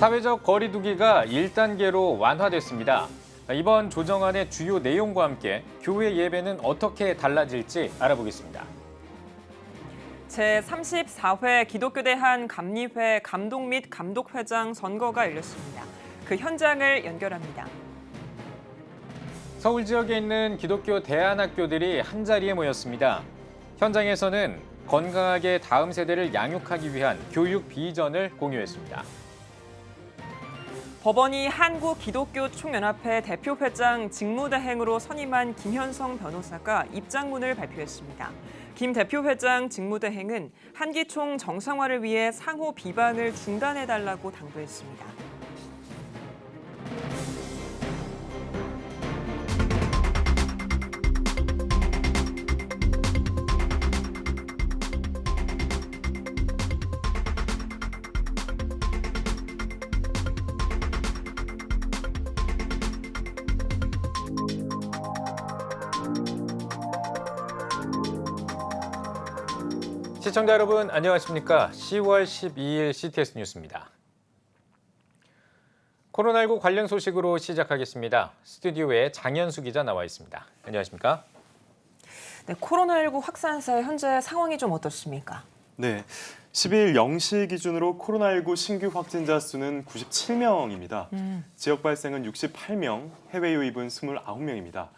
사회적 거리 두기가 1단계로 완화됐습니다. 이번 조정안의 주요 내용과 함께 교회 예배는 어떻게 달라질지 알아보겠습니다. 제34회 기독교대 한감리회 감독 및 감독회장 선거가 열렸습니다. 그 현장을 연결합니다. 서울 지역에 있는 기독교 대안학교들이 한자리에 모였습니다. 현장에서는 건강하게 다음 세대를 양육하기 위한 교육 비전을 공유했습니다. 법원이 한국기독교총연합회 대표회장 직무대행으로 선임한 김현성 변호사가 입장문을 발표했습니다. 김 대표회장 직무대행은 한기총 정상화를 위해 상호 비방을 중단해달라고 당부했습니다. 시청자 여러분 안녕하십니까? 10월 12일 CTS 뉴스입니다. 코로나19 관련 소식으로 시작하겠습니다. 스튜디오에 장현수 기자 나와 있습니다. 안녕하십니까? 네, 코로나19 확산세 현재 상황이 좀 어떻습니까? 네, 10일 0시 기준으로 코로나19 신규 확진자 수는 97명입니다. 지역 발생은 68명, 해외 유입은 29명입니다.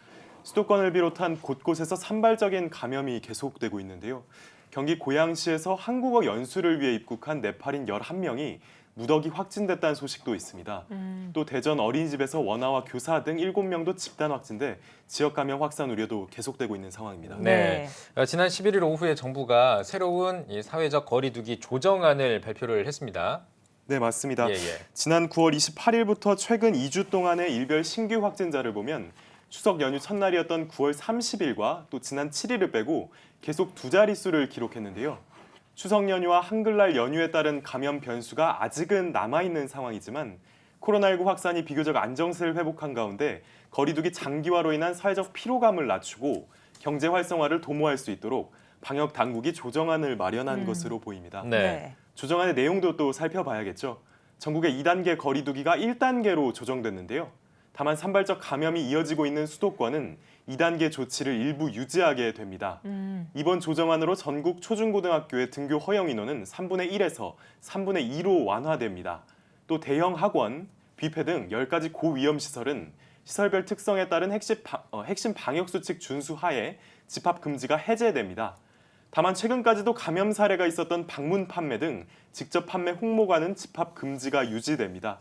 수도권을 비롯한 곳곳에서 산발적인 감염이 계속되고 있는데요. 경기 고양시에서 한국어 연수를 위해 입국한 네팔인 11명이 무더기 확진됐다는 소식도 있습니다. 또 대전 어린이집에서 원아와 교사 등 7명도 집단 확진돼 지역 감염 확산 우려도 계속되고 있는 상황입니다. 네. 지난 11일 오후에 정부가 새로운 사회적 거리 두기 조정안을 발표를 했습니다. 네, 맞습니다. 예. 지난 9월 28일부터 최근 2주 동안의 일별 신규 확진자를 보면 추석 연휴 첫날이었던 9월 30일과 또 지난 7일을 빼고 계속 두 자릿수를 기록했는데요. 추석 연휴와 한글날 연휴에 따른 감염 변수가 아직은 남아있는 상황이지만 코로나19 확산이 비교적 안정세를 회복한 가운데 거리두기 장기화로 인한 사회적 피로감을 낮추고 경제 활성화를 도모할 수 있도록 방역 당국이 조정안을 마련한 것으로 보입니다. 네. 조정안의 내용도 또 살펴봐야겠죠. 전국의 2단계 거리두기가 1단계로 조정됐는데요. 다만 산발적 감염이 이어지고 있는 수도권은 2단계 조치를 일부 유지하게 됩니다. 이번 조정안으로 전국 초중고등학교의 등교 허용 인원은 3분의 1에서 3분의 2로 완화됩니다. 또 대형 학원, 뷔페 등 10가지 고위험 시설은 시설별 특성에 따른 핵심 방역수칙 준수 하에 집합 금지가 해제됩니다. 다만 최근까지도 감염 사례가 있었던 방문 판매 등 직접 판매 홍보관은 집합 금지가 유지됩니다.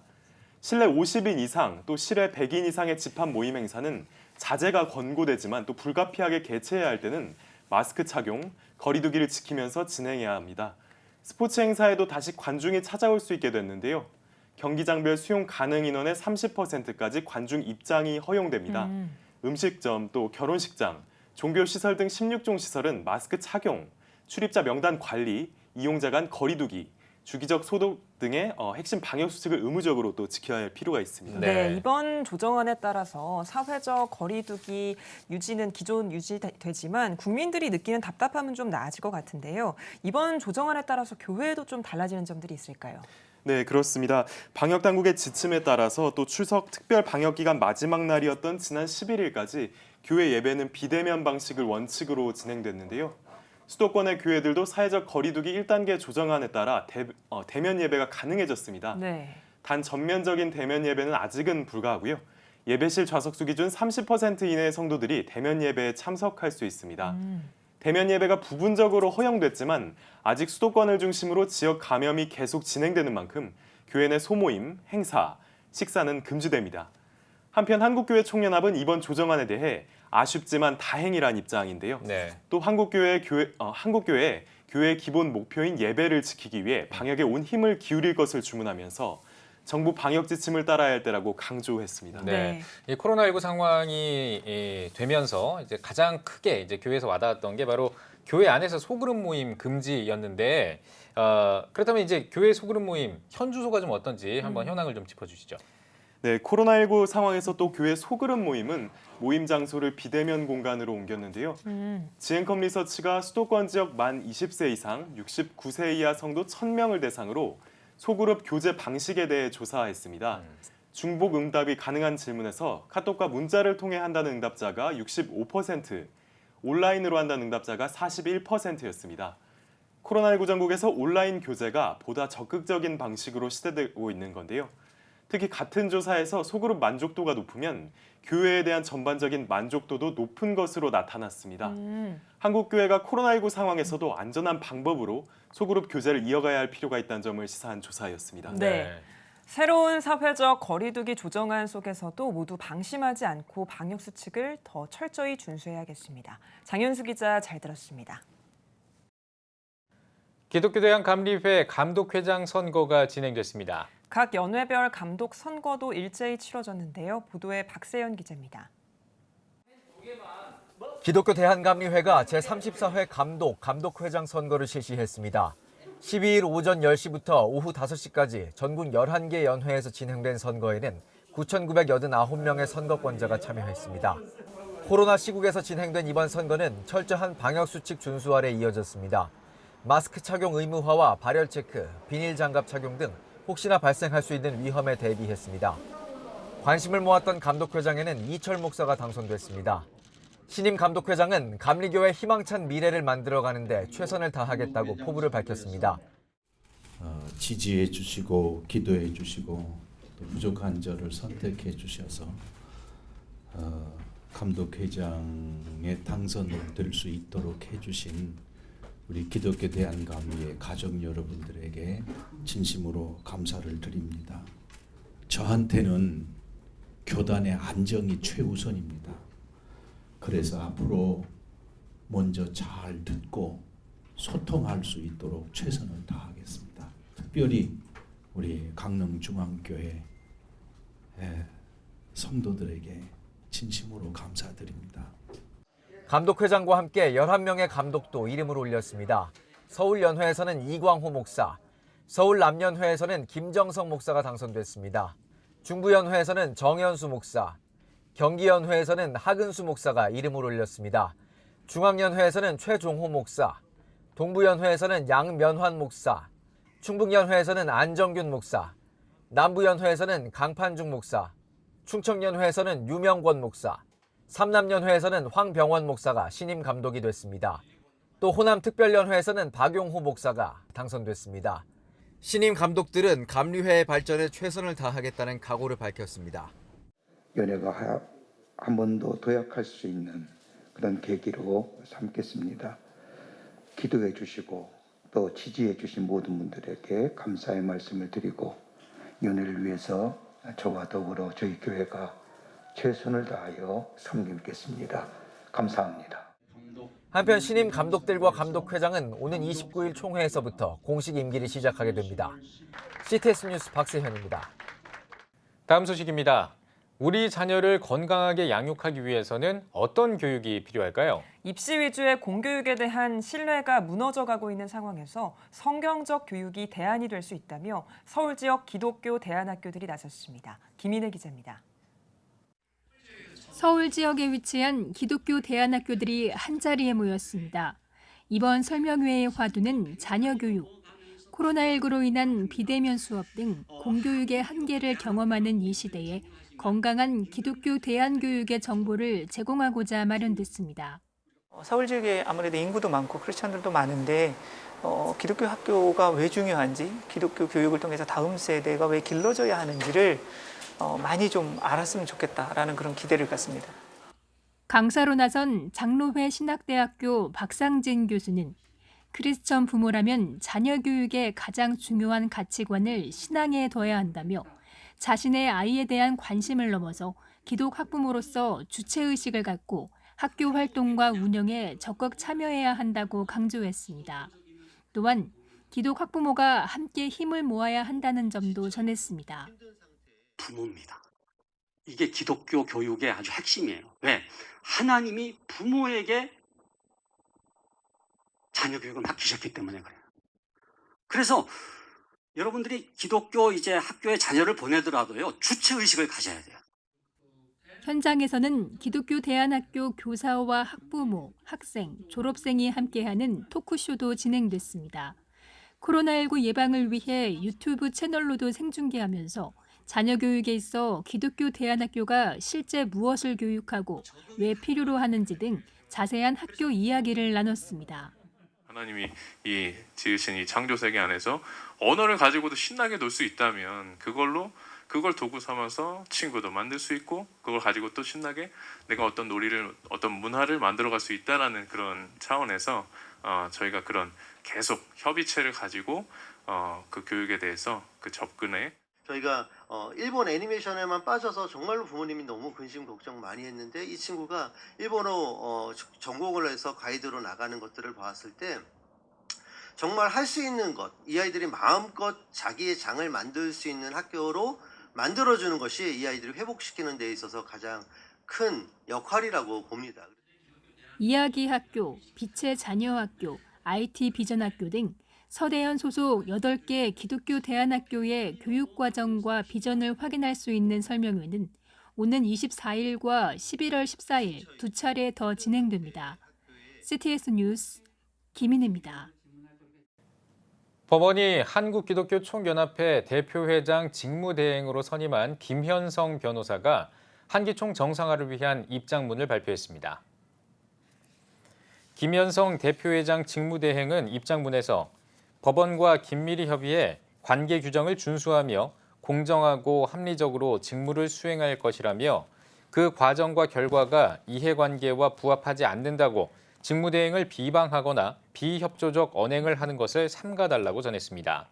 실내 50인 이상 또 실외 100인 이상의 집합 모임 행사는 자제가 권고되지만 또 불가피하게 개최해야 할 때는 마스크 착용, 거리 두기를 지키면서 진행해야 합니다. 스포츠 행사에도 다시 관중이 찾아올 수 있게 됐는데요. 경기장별 수용 가능 인원의 30%까지 관중 입장이 허용됩니다. 음식점, 또 결혼식장, 종교시설 등 16종 시설은 마스크 착용, 출입자 명단 관리, 이용자 간 거리 두기, 주기적 소독 등의 핵심 방역 수칙을 의무적으로 또 지켜야 할 필요가 있습니다. 네, 이번 조정안에 따라서 사회적 거리두기 유지는 기존 유지되지만 국민들이 느끼는 답답함은 좀 나아질 것 같은데요. 이번 조정안에 따라서 교회에도 좀 달라지는 점들이 있을까요? 네, 그렇습니다. 방역 당국의 지침에 따라서 또 추석 특별 방역 기간 마지막 날이었던 지난 11일까지 교회 예배는 비대면 방식을 원칙으로 진행됐는데요. 수도권의 교회들도 사회적 거리두기 1단계 조정안에 따라 대면 예배가 가능해졌습니다. 네. 단 전면적인 대면 예배는 아직은 불가하고요. 예배실 좌석수 기준 30% 이내의 성도들이 대면 예배에 참석할 수 있습니다. 대면 예배가 부분적으로 허용됐지만 아직 수도권을 중심으로 지역 감염이 계속 진행되는 만큼 교회 내 소모임, 행사, 식사는 금지됩니다. 한편 한국교회 총연합은 이번 조정안에 대해 아쉽지만 다행이란 입장인데요. 네. 또 한국교회 교회의 기본 목표인 예배를 지키기 위해 방역에 온 힘을 기울일 것을 주문하면서 정부 방역 지침을 따라야 할 때라고 강조했습니다. 네. 이 코로나19 상황이 되면서 이제 가장 크게 이제 교회에서 와닿았던 게 바로 교회 안에서 소그룹 모임 금지였는데 그렇다면 이제 교회 소그룹 모임 현 주소가 좀 어떤지 한번 현황을 좀 짚어주시죠. 네, 코로나19 상황에서 또 교회 소그룹 모임은 모임 장소를 비대면 공간으로 옮겼는데요. 지앤컴 리서치가 수도권 지역 만 20세 이상, 69세 이하 성도 1,000명을 대상으로 소그룹 교제 방식에 대해 조사했습니다. 중복 응답이 가능한 질문에서 카톡과 문자를 통해 한다는 응답자가 65%, 온라인으로 한다는 응답자가 41%였습니다. 코로나19 전국에서 온라인 교제가 보다 적극적인 방식으로 시대되고 있는 건데요. 특히 같은 조사에서 소그룹 만족도가 높으면 교회에 대한 전반적인 만족도도 높은 것으로 나타났습니다. 한국교회가 코로나19 상황에서도 안전한 방법으로 소그룹 교제를 이어가야 할 필요가 있다는 점을 시사한 조사였습니다. 네. 새로운 사회적 거리두기 조정안 속에서도 모두 방심하지 않고 방역 수칙을 더 철저히 준수해야겠습니다. 장윤수 기자 잘 들었습니다. 기독교대학감리회 감독회장 선거가 진행됐습니다. 각 연회별 감독 선거도 일제히 치러졌는데요. 보도에 박세연 기자입니다. 기독교 대한감리회가 제34회 감독회장 선거를 실시했습니다. 12일 오전 10시부터 오후 5시까지 전국 11개 연회에서 진행된 선거에는 9,989명의 선거권자가 참여했습니다. 코로나 시국에서 진행된 이번 선거는 철저한 방역수칙 준수 아래 이어졌습니다. 마스크 착용 의무화와 발열 체크, 비닐 장갑 착용 등 혹시나 발생할 수 있는 위험에 대비했습니다. 관심을 모았던 감독회장에는 이철 목사가 당선됐습니다. 신임 감독회장은 감리교회 희망찬 미래를 만들어가는 데 최선을 다하겠다고 포부를 밝혔습니다. 지지해 주시고 기도해 주시고 또 부족한 저를 선택해 주셔서 감독회장에 당선될 수 있도록 해주신 우리 기독교 대한감리회 가족 여러분들에게 진심으로 감사를 드립니다. 저한테는 교단의 안정이 최우선입니다. 그래서 앞으로 먼저 잘 듣고 소통할 수 있도록 최선을 다하겠습니다. 특별히 우리 강릉중앙교회 성도들에게 진심으로 감사드립니다. 감독회장과 함께 11명의 감독도 이름을 올렸습니다. 서울연회에서는 이광호 목사, 서울남연회에서는 김정성 목사가 당선됐습니다. 중부연회에서는 정현수 목사, 경기연회에서는 하근수 목사가 이름을 올렸습니다. 중앙연회에서는 최종호 목사, 동부연회에서는 양면환 목사, 충북연회에서는 안정균 목사, 남부연회에서는 강판중 목사, 충청연회에서는 유명권 목사, 삼남연회에서는 황병원 목사가 신임 감독이 됐습니다. 또 호남특별연회에서는 박용호 목사가 당선됐습니다. 신임 감독들은 감리회의 발전에 최선을 다하겠다는 각오를 밝혔습니다. 연회가 한 번 더 도약할 수 있는 그런 계기로 삼겠습니다. 기도해 주시고 또 지지해 주신 모든 분들에게 감사의 말씀을 드리고 연회를 위해서 저와 더불어 저희 교회가 최선을 다하여 섬기겠습니다. 감사합니다. 한편 신임 감독들과 감독회장은 오는 29일 총회에서부터 공식 임기를 시작하게 됩니다. CTS 뉴스 박세현입니다. 다음 소식입니다. 우리 자녀를 건강하게 양육하기 위해서는 어떤 교육이 필요할까요? 입시 위주의 공교육에 대한 신뢰가 무너져가고 있는 상황에서 성경적 교육이 대안이 될 수 있다며 서울 지역 기독교 대안학교들이 나섰습니다. 김인혜 기자입니다. 서울 지역에 위치한 기독교 대안학교들이 한자리에 모였습니다. 이번 설명회의 화두는 자녀 교육, 코로나19로 인한 비대면 수업 등 공교육의 한계를 경험하는 이 시대에 건강한 기독교 대안교육의 정보를 제공하고자 마련됐습니다. 서울 지역에 아무래도 인구도 많고 크리스찬들도 많은데 기독교 학교가 왜 중요한지, 기독교 교육을 통해서 다음 세대가 왜 길러져야 하는지를 많이 좀 알았으면 좋겠다라는 그런 기대를 갖습니다. 강사로 나선 장로회 신학대학교 박상진 교수는 크리스천 부모라면 자녀 교육의 가장 중요한 가치관을 신앙에 둬야 한다며 자신의 아이에 대한 관심을 넘어서 기독 학부모로서 주체의식을 갖고 학교 활동과 운영에 적극 참여해야 한다고 강조했습니다. 또한 기독 학부모가 함께 힘을 모아야 한다는 점도 전했습니다. 부모입니다. 이게 기독교 교육의 아주 핵심이에요. 왜? 하나님이 부모에게 자녀 교육을 맡기셨기 때문에 그래요. 그래서 여러분들이 기독교 학교에 자녀를 보내더라도요, 주체의식을 가져야 돼요. 현장에서는 기독교 대안학교 교사와 학부모, 학생, 졸업생이 함께하는 토크쇼도 진행됐습니다. 코로나19 예방을 위해 유튜브 채널로도 생중계하면서 자녀 교육에 있어 기독교 대안학교가 실제 무엇을 교육하고 왜 필요로 하는지 등 자세한 학교 이야기를 나눴습니다. 하나님이 이 지으신 이 창조 세계 안에서 언어를 가지고도 신나게 놀 수 있다면 그걸 도구 삼아서 친구도 만들 수 있고 그걸 가지고 또 신나게 내가 어떤 놀이를 어떤 문화를 만들어갈 수 있다라는 그런 차원에서 저희가 그런 계속 협의체를 가지고 그 교육에 대해서 그 접근에 저희가 일본 애니메이션에만 빠져서 정말로 부모님이 너무 근심 걱정 많이 했는데 이 친구가 일본어 전공을 해서 가이드로 나가는 것들을 봤을 때 정말 할 수 있는 것, 이 아이들이 마음껏 자기의 장을 만들 수 있는 학교로 만들어주는 것이 이 아이들을 회복시키는 데 있어서 가장 큰 역할이라고 봅니다. 이야기 학교, 빛의 자녀 학교, IT 비전 학교 등 서대현 소속 8개 기독교 대안학교의 교육과정과 비전을 확인할 수 있는 설명회는 오는 24일과 11월 14일 두 차례 더 진행됩니다. CTS 뉴스 김인혜입니다. 법원이 한국기독교총연합회 대표회장 직무대행으로 선임한 김현성 변호사가 한기총 정상화를 위한 입장문을 발표했습니다. 김현성 대표회장 직무대행은 입장문에서 법원과 긴밀히 협의해 관계 규정을 준수하며 공정하고 합리적으로 직무를 수행할 것이라며 그 과정과 결과가 이해관계와 부합하지 않는다고 직무대행을 비방하거나 비협조적 언행을 하는 것을 삼가달라고 전했습니다.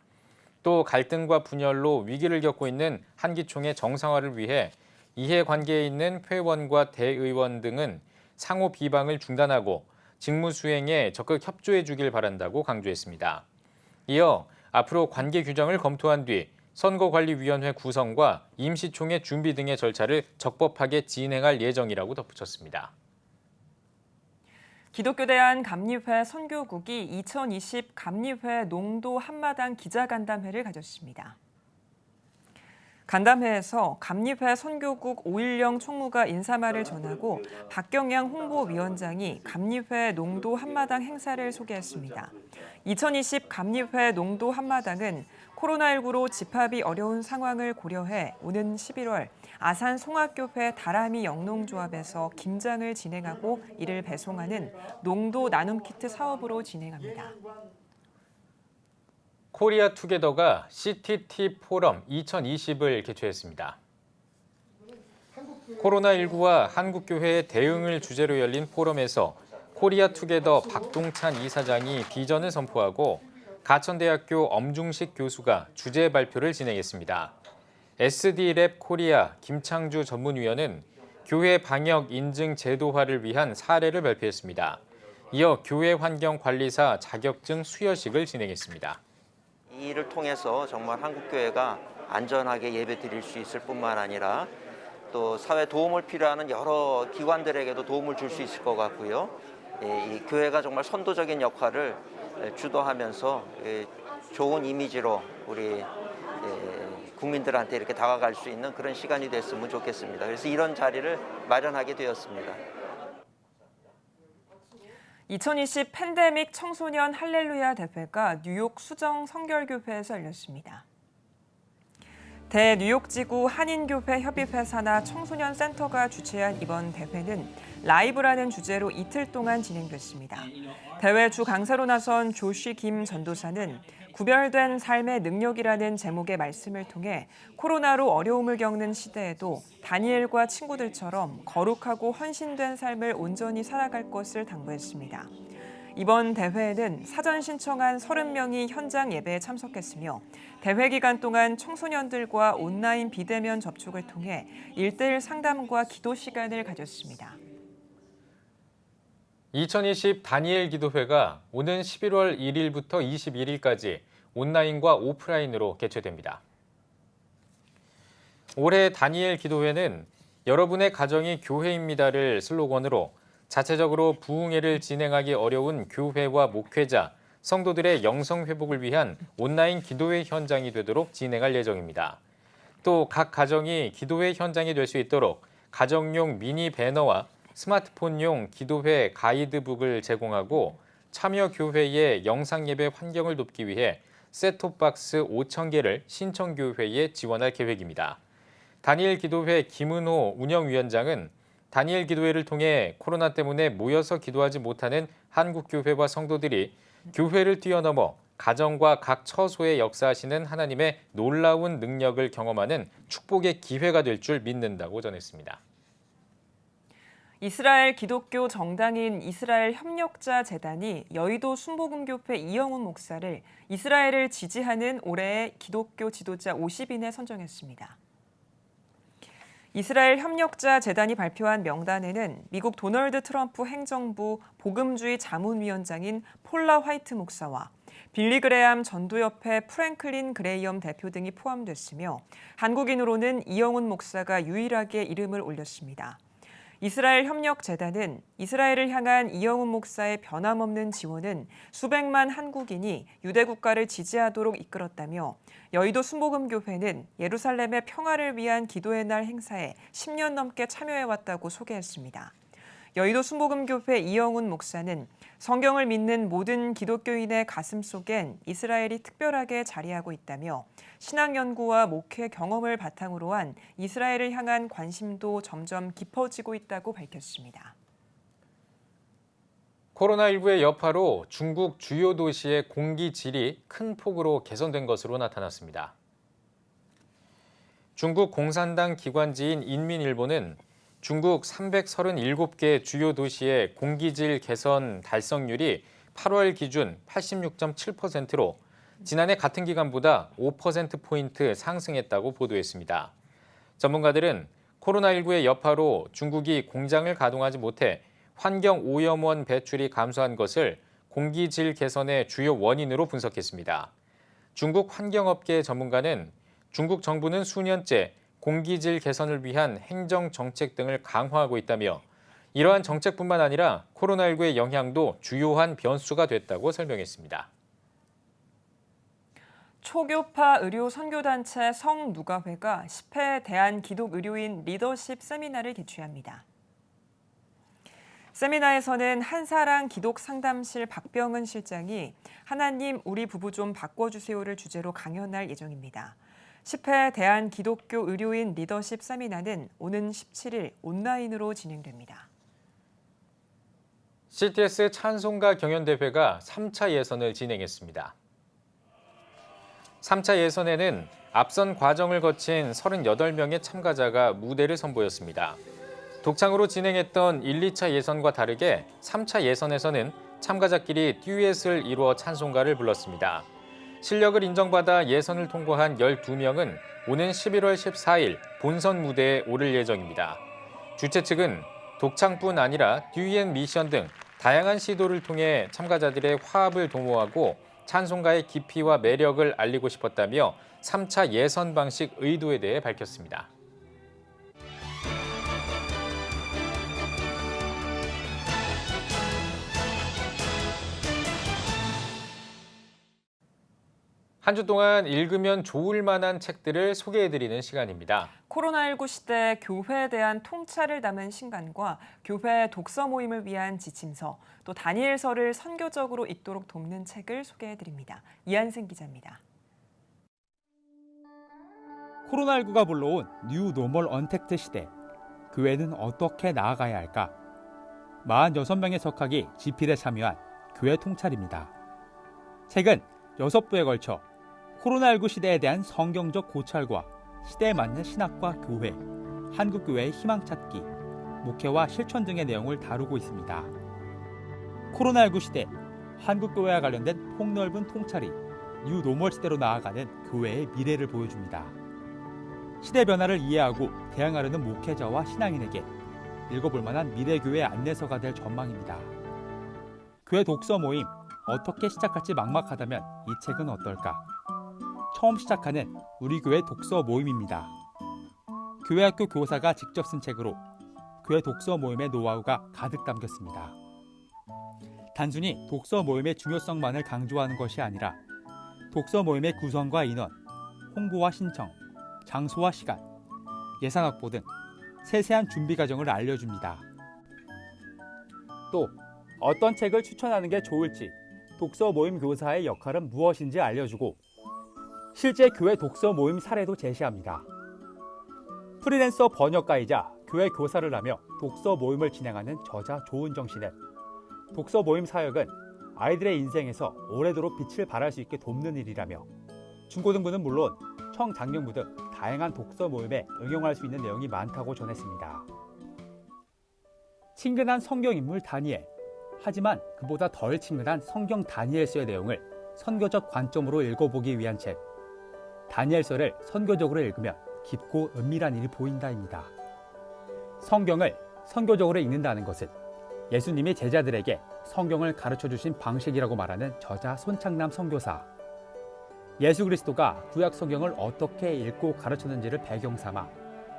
또 갈등과 분열로 위기를 겪고 있는 한기총의 정상화를 위해 이해관계에 있는 회원과 대의원 등은 상호 비방을 중단하고 직무 수행에 적극 협조해 주길 바란다고 강조했습니다. 이어 앞으로 관계 규정을 검토한 뒤 선거관리위원회 구성과 임시총회 준비 등의 절차를 적법하게 진행할 예정이라고 덧붙였습니다. 기독교대안 감리회 선교국이 2020 감리회 농도 한마당 기자간담회를 가졌습니다. 간담회에서 감리회 선교국 오일영 총무가 인사말을 전하고 박경양 홍보위원장이 감리회 농도 한마당 행사를 소개했습니다. 2020 감리회 농도 한마당은 코로나19로 집합이 어려운 상황을 고려해 오는 11월 아산 송악교회 다라미 영농조합에서 김장을 진행하고 이를 배송하는 농도 나눔 키트 사업으로 진행합니다. 코리아 투게더가 CTT 포럼 2020을 개최했습니다. 코로나19와 한국교회의 대응을 주제로 열린 포럼에서 코리아 투게더 박동찬 이사장이 비전을 선포하고 가천대학교 엄중식 교수가 주제 발표를 진행했습니다. SD랩 코리아 김창주 전문위원은 교회 방역 인증 제도화를 위한 사례를 발표했습니다. 이어 교회 환경관리사 자격증 수여식을 진행했습니다. 이 일을 통해서 정말 한국교회가 안전하게 예배드릴 수 있을 뿐만 아니라 또 사회 도움을 필요하는 여러 기관들에게도 도움을 줄 수 있을 것 같고요. 이 교회가 정말 선도적인 역할을 주도하면서 좋은 이미지로 우리 국민들한테 이렇게 다가갈 수 있는 그런 시간이 됐으면 좋겠습니다. 그래서 이런 자리를 마련하게 되었습니다. 2020 팬데믹 청소년 할렐루야 대회가 뉴욕 수정 성결교회에서 열렸습니다. 대뉴욕지구 한인교회 협의회사나 청소년 센터가 주최한 이번 대회는 라이브라는 주제로 이틀 동안 진행됐습니다. 대회 주 강사로 나선 조시 김 전도사는 구별된 삶의 능력이라는 제목의 말씀을 통해 코로나로 어려움을 겪는 시대에도 다니엘과 친구들처럼 거룩하고 헌신된 삶을 온전히 살아갈 것을 당부했습니다. 이번 대회에는 사전 신청한 30명이 현장 예배에 참석했으며 대회 기간 동안 청소년들과 온라인 비대면 접촉을 통해 1:1 상담과 기도 시간을 가졌습니다. 2020 다니엘 기도회가 오는 11월 1일부터 21일까지 온라인과 오프라인으로 개최됩니다. 올해 다니엘 기도회는 여러분의 가정이 교회입니다를 슬로건으로 자체적으로 부흥회를 진행하기 어려운 교회와 목회자, 성도들의 영성 회복을 위한 온라인 기도회 현장이 되도록 진행할 예정입니다. 또 각 가정이 기도회 현장이 될 수 있도록 가정용 미니 배너와 스마트폰용 기도회 가이드북을 제공하고 참여 교회의 영상 예배 환경을 돕기 위해 셋톱박스 5,000개를 신청교회에 지원할 계획입니다. 다니엘 기도회 김은호 운영위원장은 다니엘 기도회를 통해 코로나 때문에 모여서 기도하지 못하는 한국교회와 성도들이 교회를 뛰어넘어 가정과 각 처소에 역사하시는 하나님의 놀라운 능력을 경험하는 축복의 기회가 될 줄 믿는다고 전했습니다. 이스라엘 기독교 정당인 이스라엘 협력자 재단이 여의도 순복음교회 이영훈 목사를 이스라엘을 지지하는 올해의 기독교 지도자 50인에 선정했습니다. 이스라엘 협력자 재단이 발표한 명단에는 미국 도널드 트럼프 행정부 복음주의 자문위원장인 폴라 화이트 목사와 빌리 그레암 전도협회 프랭클린 그레이엄 대표 등이 포함됐으며 한국인으로는 이영훈 목사가 유일하게 이름을 올렸습니다. 이스라엘 협력재단은 이스라엘을 향한 이영훈 목사의 변함없는 지원은 수백만 한국인이 유대 국가를 지지하도록 이끌었다며 여의도 순복음교회는 예루살렘의 평화를 위한 기도의 날 행사에 10년 넘게 참여해왔다고 소개했습니다. 여의도 순복음교회 이영훈 목사는 성경을 믿는 모든 기독교인의 가슴 속엔 이스라엘이 특별하게 자리하고 있다며 신앙 연구와 목회 경험을 바탕으로 한 이스라엘을 향한 관심도 점점 깊어지고 있다고 밝혔습니다. 코로나19의 여파로 중국 주요 도시의 공기 질이 큰 폭으로 개선된 것으로 나타났습니다. 중국 공산당 기관지인 인민일보는 중국 337개 주요 도시의 공기질 개선 달성률이 8월 기준 86.7%로 지난해 같은 기간보다 5%포인트 상승했다고 보도했습니다. 전문가들은 코로나19의 여파로 중국이 공장을 가동하지 못해 환경 오염원 배출이 감소한 것을 공기질 개선의 주요 원인으로 분석했습니다. 중국 환경업계 전문가는 중국 정부는 수년째 공기질 개선을 위한 행정 정책 등을 강화하고 있다며 이러한 정책뿐만 아니라 코로나19의 영향도 주요한 변수가 됐다고 설명했습니다. 초교파 의료 선교단체 성누가회가 10회 대한기독의료인 리더십 세미나를 개최합니다. 세미나에서는 한사랑 기독상담실 박병은 실장이 하나님 우리 부부 좀 바꿔주세요를 주제로 강연할 예정입니다. 10회 대한기독교 의료인 리더십 세미나는 오는 17일 온라인으로 진행됩니다. CTS 찬송가 경연대회가 3차 예선을 진행했습니다. 3차 예선에는 앞선 과정을 거친 38명의 참가자가 무대를 선보였습니다. 독창으로 진행했던 1, 2차 예선과 다르게 3차 예선에서는 참가자끼리 듀엣을 이루어 찬송가를 불렀습니다. 실력을 인정받아 예선을 통과한 12명은 오는 11월 14일 본선 무대에 오를 예정입니다. 주최 측은 독창뿐 아니라 듀엣 미션 등 다양한 시도를 통해 참가자들의 화합을 도모하고 찬송가의 깊이와 매력을 알리고 싶었다며 3차 예선 방식 의도에 대해 밝혔습니다. 한 주 동안 읽으면 좋을 만한 책들을 소개해드리는 시간입니다. 코로나19 시대 교회에 대한 통찰을 담은 신간과 교회 독서 모임을 위한 지침서, 또 다니엘서를 선교적으로 읽도록 돕는 책을 소개해드립니다. 이한승 기자입니다. 코로나19가 불러온 뉴 노멀 언택트 시대, 교회는 어떻게 나아가야 할까? 46명의 석학이 집필에 참여한 교회 통찰입니다. 책은 6부에 걸쳐 코로나19 시대에 대한 성경적 고찰과 시대에 맞는 신학과 교회, 한국교회의 희망 찾기, 목회와 실천 등의 내용을 다루고 있습니다. 코로나19 시대, 한국교회와 관련된 폭넓은 통찰이 뉴 노멀 시대로 나아가는 교회의 미래를 보여줍니다. 시대 변화를 이해하고 대항하려는 목회자와 신앙인에게 읽어볼 만한 미래교회 안내서가 될 전망입니다. 교회 독서 모임, 어떻게 시작할지 막막하다면 이 책은 어떨까? 처음 시작하는 우리 교회 독서 모임입니다. 교회학교 교사가 직접 쓴 책으로 교회 독서 모임의 노하우가 가득 담겼습니다. 단순히 독서 모임의 중요성만을 강조하는 것이 아니라 독서 모임의 구성과 인원, 홍보와 신청, 장소와 시간, 예산 확보 등 세세한 준비 과정을 알려줍니다. 또 어떤 책을 추천하는 게 좋을지 독서 모임 교사의 역할은 무엇인지 알려주고 실제 교회 독서 모임 사례도 제시합니다. 프리랜서 번역가이자 교회 교사를 하며 독서 모임을 진행하는 저자 조은정 씨는 독서 모임 사역은 아이들의 인생에서 오래도록 빛을 발할 수 있게 돕는 일이라며 중고등부는 물론 청장년부 등 다양한 독서 모임에 응용할 수 있는 내용이 많다고 전했습니다. 친근한 성경인물 다니엘, 하지만 그보다 덜 친근한 성경 다니엘서의 내용을 선교적 관점으로 읽어보기 위한 책 다니엘서를 선교적으로 읽으면 깊고 은밀한 일이 보인다입니다. 성경을 선교적으로 읽는다는 것은 예수님이 제자들에게 성경을 가르쳐주신 방식이라고 말하는 저자 손창남 선교사. 예수 그리스도가 구약 성경을 어떻게 읽고 가르쳤는지를 배경 삼아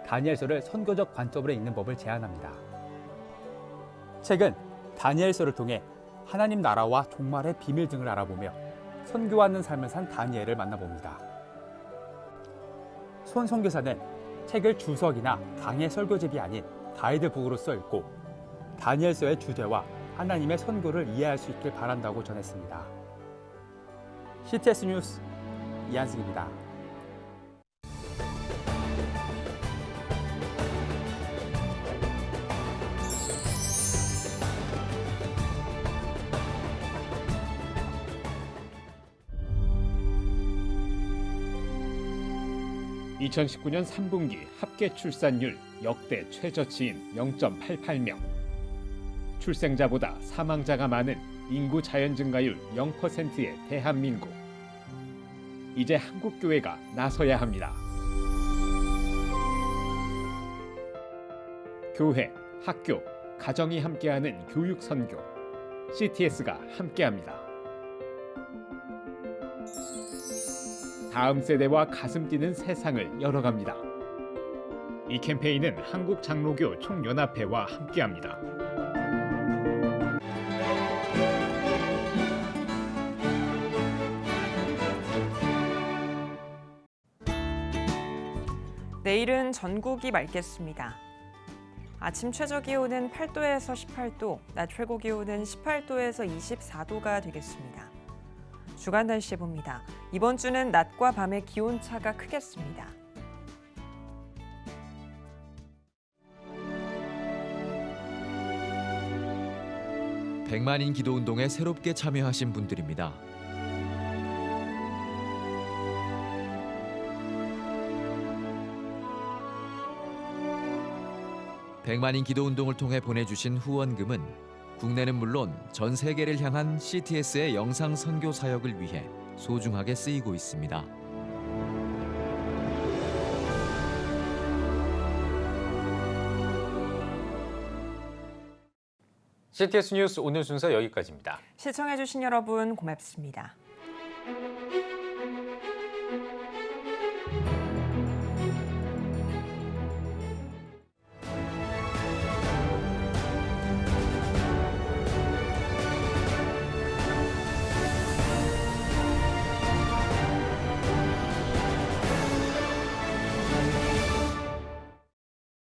다니엘서를 선교적 관점으로 읽는 법을 제안합니다. 책은 다니엘서를 통해 하나님 나라와 종말의 비밀 등을 알아보며 선교하는 삶을 산 다니엘을 만나봅니다. 손 선교사는 책을 주석이나 강의 설교집이 아닌 가이드북으로써 읽고 다니엘서의 주제와 하나님의 선교를 이해할 수 있길 바란다고 전했습니다. CTS 뉴스 이한승입니다. (2019년 3분기) 합계 출산율 역대 최저치인 0.88명. 출생자보다 사망자가 많은 인구 자연 증가율 0%의 대한민국. 이제 한국교회가 나서야 합니다. 교회, 학교, 가정이 함께하는 교육 선교. CTS가 함께합니다. 다음 세대와 가슴 뛰는 세상을 열어갑니다. 이 캠페인은 한국장로교 총연합회와 함께합니다. 내일은 전국이 맑겠습니다. 아침 최저기온은 8도에서 18도, 낮 최고기온은 18도에서 24도가 되겠습니다. 주간 날씨 봅니다. 이번 주는 낮과 밤의 기온차가 크겠습니다. 백만인 기도운동에 새롭게 참여하신 분들입니다. 백만인 기도운동을 통해 보내주신 후원금은 국내는 물론 전 세계를 향한 CTS의 영상 선교 사역을 위해 소중하게 쓰이고 있습니다. CTS 뉴스 오늘 순서 여기까지입니다. 시청해주신 여러분 고맙습니다.